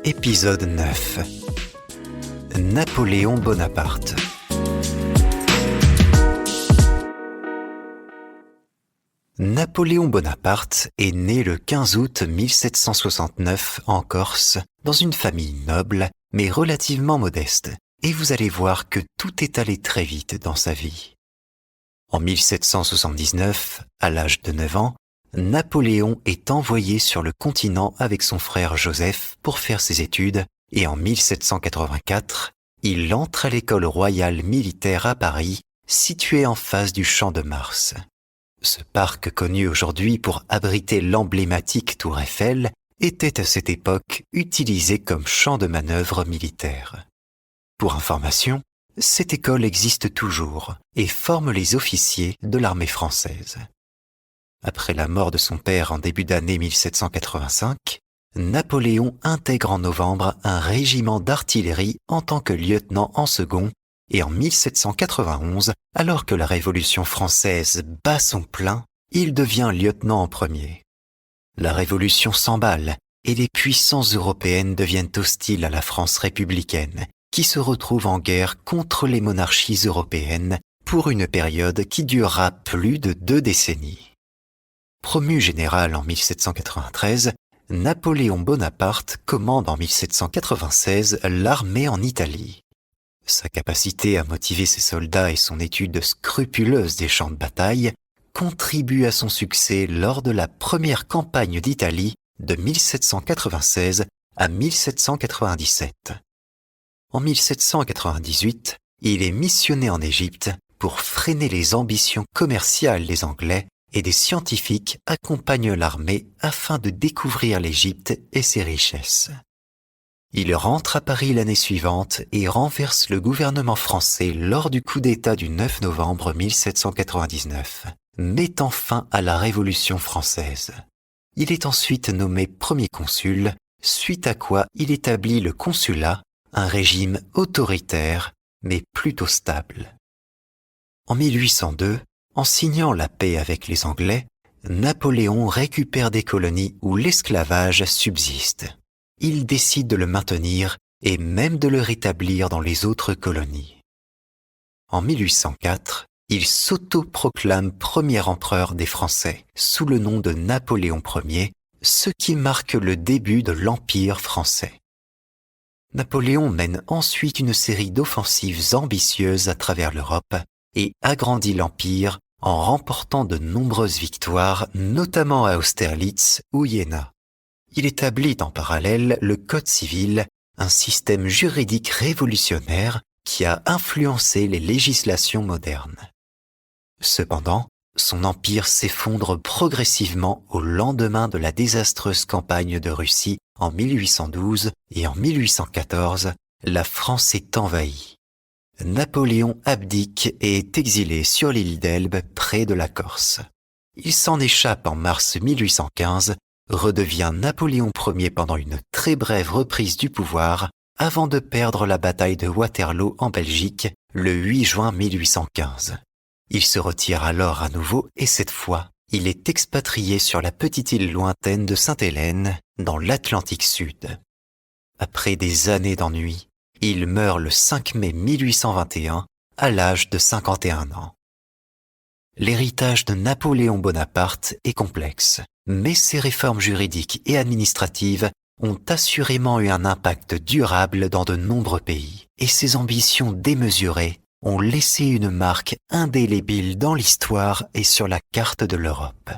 Épisode 9. Napoléon Bonaparte. Napoléon Bonaparte est né le 15 août 1769 en Corse, dans une famille noble, mais relativement modeste, et vous allez voir que tout est allé très vite dans sa vie. En 1779, à l'âge de 9 ans, Napoléon est envoyé sur le continent avec son frère Joseph pour faire ses études et en 1784, il entre à l'école royale militaire à Paris, située en face du Champ de Mars. Ce parc connu aujourd'hui pour abriter l'emblématique Tour Eiffel était à cette époque utilisé comme champ de manœuvre militaire. Pour information, cette école existe toujours et forme les officiers de l'armée française. Après la mort de son père en début d'année 1785, Napoléon intègre en novembre un régiment d'artillerie en tant que lieutenant en second et en 1791, alors que la Révolution française bat son plein, il devient lieutenant en premier. La Révolution s'emballe et les puissances européennes deviennent hostiles à la France républicaine, qui se retrouve en guerre contre les monarchies européennes pour une période qui durera plus de 2 décennies. Promu général en 1793, Napoléon Bonaparte commande en 1796 l'armée en Italie. Sa capacité à motiver ses soldats et son étude scrupuleuse des champs de bataille contribuent à son succès lors de la première campagne d'Italie de 1796 à 1797. En 1798, il est missionné en Égypte pour freiner les ambitions commerciales des Anglais et des scientifiques accompagnent l'armée afin de découvrir l'Égypte et ses richesses. Il rentre à Paris l'année suivante et renverse le gouvernement français lors du coup d'État du 9 novembre 1799, mettant fin à la Révolution française. Il est ensuite nommé premier consul, suite à quoi il établit le consulat, un régime autoritaire mais plutôt stable. En 1802, en signant la paix avec les Anglais, Napoléon récupère des colonies où l'esclavage subsiste. Il décide de le maintenir et même de le rétablir dans les autres colonies. En 1804, il s'auto-proclame premier empereur des Français sous le nom de Napoléon Ier, ce qui marque le début de l'Empire français. Napoléon mène ensuite une série d'offensives ambitieuses à travers l'Europe et agrandit l'Empire en remportant de nombreuses victoires, notamment à Austerlitz ou Iéna. Il établit en parallèle le Code civil, un système juridique révolutionnaire qui a influencé les législations modernes. Cependant, son empire s'effondre progressivement au lendemain de la désastreuse campagne de Russie en 1812 et en 1814, la France est envahie. Napoléon abdique et est exilé sur l'île d'Elbe près de la Corse. Il s'en échappe en mars 1815, redevient Napoléon Ier pendant une très brève reprise du pouvoir avant de perdre la bataille de Waterloo en Belgique le 8 juin 1815. Il se retire alors à nouveau et cette fois, il est expatrié sur la petite île lointaine de Sainte-Hélène dans l'Atlantique Sud. Après des années d'ennui, il meurt le 5 mai 1821 à l'âge de 51 ans. L'héritage de Napoléon Bonaparte est complexe, mais ses réformes juridiques et administratives ont assurément eu un impact durable dans de nombreux pays, et ses ambitions démesurées ont laissé une marque indélébile dans l'histoire et sur la carte de l'Europe.